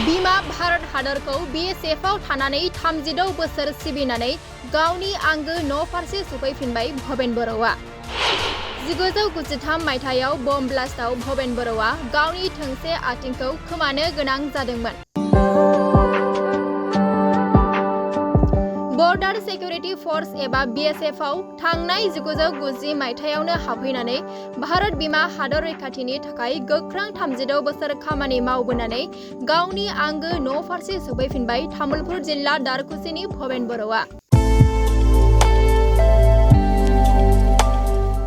बीमा भारत हादरखौ BSF आव थानानै 36 बोसोर सिबिनानै गावनि आंगो न' फारसे सफैफिनबाय भबेन बर'आ। 1993 मायथाइयाव बम ब्लास्टआव भबेन बर'आ गावनि थोंसे आथिंखौ खोमानो गोनां जादोंमोन। बर्डार सिकिउरिटि फर्स एबा BSF आव थांनाय 1990 मायथाइयावनो हाबफैनानै भारत बीमा हादर रैखाथिनि थाखाय गोख्रों 36 बोसोर खामानि मावबोनानै गावनि आंगो न' फारसे सफैफिनबाय तामुलपुर जिल्ला दारखुसिनि भबेन बर'आ।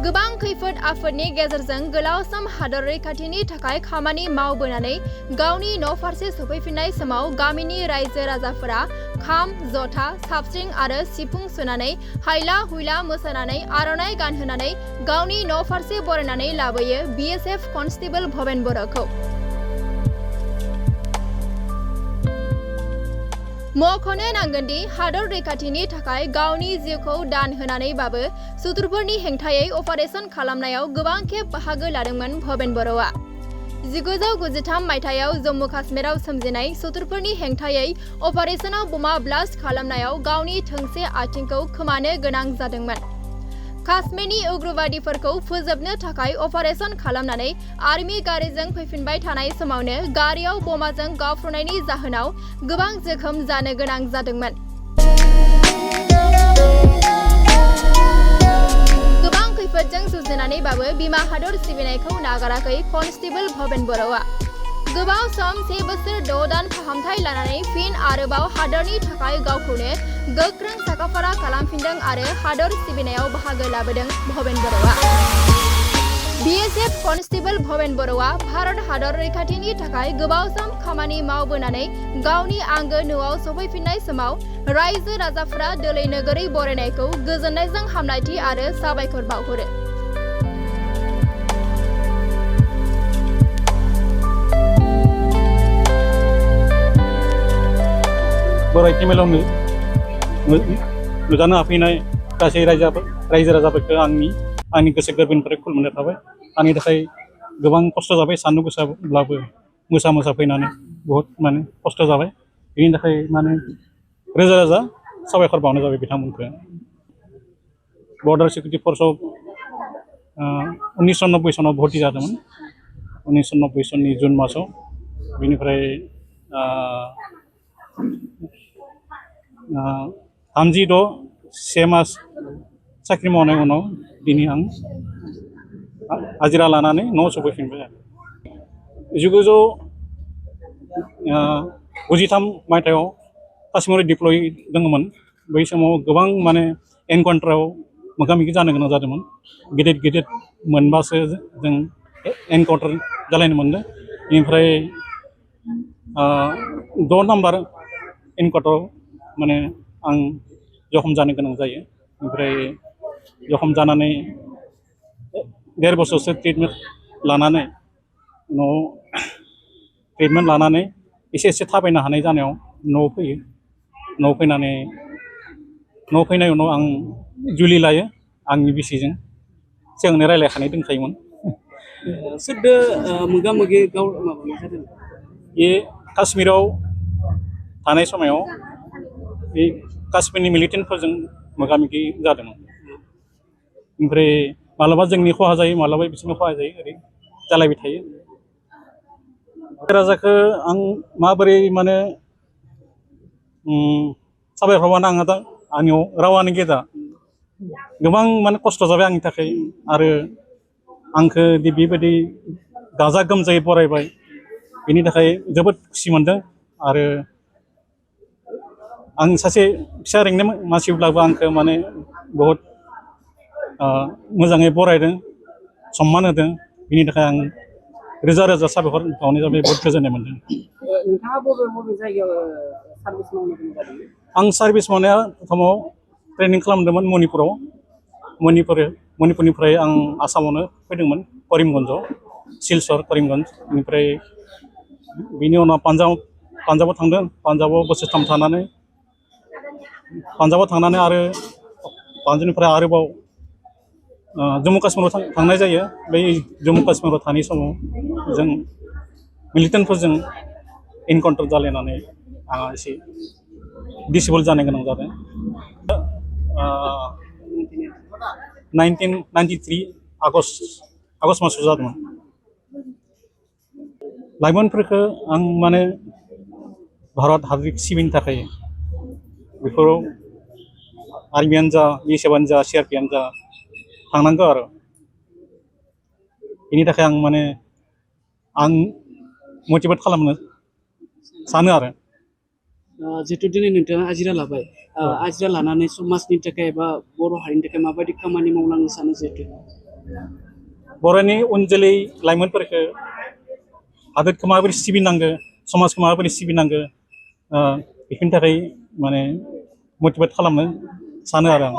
गोबां खैफोद आफोदनि गेजेरजों गोलाव सम हादर रैखाथिनि थाखाय खामानि मावबोनानै गावनि न' फारसे सफैफिननाय समाव गामिनि रायजो राजाफोरा खाम, जथा, साबस्रिं आरो सिफुं सुनानै हायला हुइला मोसानानै आर'नाइ गानहोनानै गावनि न' फारसे बरायनानै लाबोयो BSF कनस्टेबल भबेन बर'खौ। मख'नो नांगोनदि हादर रैखाथिनि थाखाय गावनि जिउखौ दान होनानैबाबो सुथुरफोरनि हेंथायै अपारेशन खालामनायाव गोबां खेब बाहागो लादोंमोन भबेन बर'आ। 1993 मायथाइयाव जम्मु काश्मीराव सोमजिनाय सुथुरफोरनि हेंथायै अपारेशनाव बमा ब्लास्ट खालामनायाव गावनि थोंसे आथिंखौ खोमानो गोनां जादोंमोन। काश्मीरनि उग्रबादिफोरखौ फोजोबनो थाखाय अपारेशन खालामनानै आर्मि गारिजों फैफिनबाय थानाय समावनो गारियाव बमाजों गावफ्रुनायनि जाहोनाव गोबां जोखोम जानो गोनां जादोंमोन। गोबां खैफोदजों जुजिनानैबाबो बीमा हादर सिबिनायखौ नागाराखै कनस्टेबल भबेन बर'आ। गोबाव सम 1 बोसोर 6 दान फाहामथाय लानानै फिन आरोबाव हादरनि थाखाय गावखौनो गोख्रों साखाफारा खालामफिनदों आरो हादर सिबिनायाव बाहागो लाबोदों भबेन बर'आ। BSF कनस्टेबल भबेन बर'आ भारत हादर रैखाथिनि थाखाय गोबाव सम खामानि मावबोनानै गावनि आंगो न'आव सफैफिननाय समाव रायजो राजाफोरा दोलै नोगोरै बरायनायखौ गोजोननायजों हामलायथि आरो साबायखर बावहरो। बरायथि मेलाव नुजानो हाफैनाय गासै रायजो राजाफोरखौ आंनि गोसो गोरबोनिफ्राय खुलुमनाय थाबाय। आंनि थाखाय गोबां खस्थ' जाबाय, सान्दुं गोसाब्लाबो मोसा फैनानै बहुद खस्थ' जाबाय। बेनि थाखाय रोजा रोजा साबायखर बावनाय जाबाय बिथांमोनखौ। बर्डार सिकिउरिटि फर्सआव 1990 सनाव भर्ति जादोंमोन, 1990 सननि जुन मासाव। बेनिफ्राय 36 मास साख्रि मावनाय उनाव दिनै आं हाजिरा लानानै न'आव सफैफिनबाय। 1993 मायथाइयाव काश्मीराव डिप्लय दङमोन। बै समाव गोबां एनकाउन्टाराव मोगा मोगि जानो गोनां जादोंमोन। गिदिर मोनबासो जों एनकाउन्टार जालायनो मोनदों। बेनिफ्राय 6 नाम्बार एनकाउन्टाराव आं जखम जानो गोनां जायो। ओमफ्राय जखम जानानै 1.5 बोसोरसो ट्रिटमेन्ट लानानै न'आव एसे थाबायनो हानाय जानायाव न'आव फैयो। न'आव फैनाय उनाव आं जुलि लायो आंनि बिसिजों। सिगांनो रायज्लायखानाय दंखायोमोन। सोरदो मोगा मोगि माबानाय जादों? बे काश्मीराव थानाय समाव बे काश्मीरनि मिलिटेन्टफोरजों मोगा मोगि जादोंमोन। ओमफ्राय मालाबा जोंनि खहा जायो, मालाबा बिसोरनि खहा जायो, ओरै जालायबाय थायो। राजाखौ आं माबोरै साबायखर बावनो आंहा दा आंनियाव रावानो गैया। गोबां खस्थ' जाबाय आंनि थाखाय, आरो आंखौ बेबायदि गाजा गोमजायै बरायबाय। बेनि थाखाय जोबोद खुसि मोनदों। आरो आं सासे फिसा रेंकनि मानसिब्लाबो आंखौ बहुद मोजाङै बरायदों, सनमान होदों। बेनि थाखाय आं रोजा रोजा साबायखर बावनाय जाबाय, बहुद गोजोननाय मोनदों। नोंथाङा बबे जायगायाव सार्भिस मावनो गोनां जादों? आं सार्भिस मावनाया समाव ट्रेनिं खालामदोंमोन मणिपुराव। मणिपुरनिफ्राय आं आसामावनो फैदोंमोन, करिमगन्जआव, सिलचर करिमगन्ज। बेनिफ्राय बिनि उनाव पान्जाबाव थांदों। पान्जाबाव बोसोरथाम थानानै आरो पान्जाबनिफ्राय आरोबाव जम्मु काश्मीराव थांनाय जायो। बै जम्मु काश्मीराव थानाय समाव जों मिलिटेन्टफोरजों इनकाउन्टार जालायनानै आंहा एसे डिसेबल जानो गोनां जादों 1993 आगष्ट मासाव जादोंमोन लाइमोनफोरखौ आं माने भारत हादरखौ सिबिनो थाखाय बेफोराव आर्मियानो जा BSFआनो जा CRPआनो जा थांनांगौ आरो बेनि थाखाय आं माने आं मटिभेट खालामनो सानो आरो जिहेतु दिनै नोंथाङा आजिरा लाबाय आजिरा लानानै समाजनि थाखाय बा बर' हारिनि थाखाय माबायदि खामानि मावलांनो सानो जिहेतु बर'नि उन जोलै लाइमोनफोरखौ हादोरखौ माबोरै सिबिनांगौ समाजखौ माबोरै सिबिनांगौ बेफोरनि थाखाय माने मटिभेट खालामनो सानो आरो आं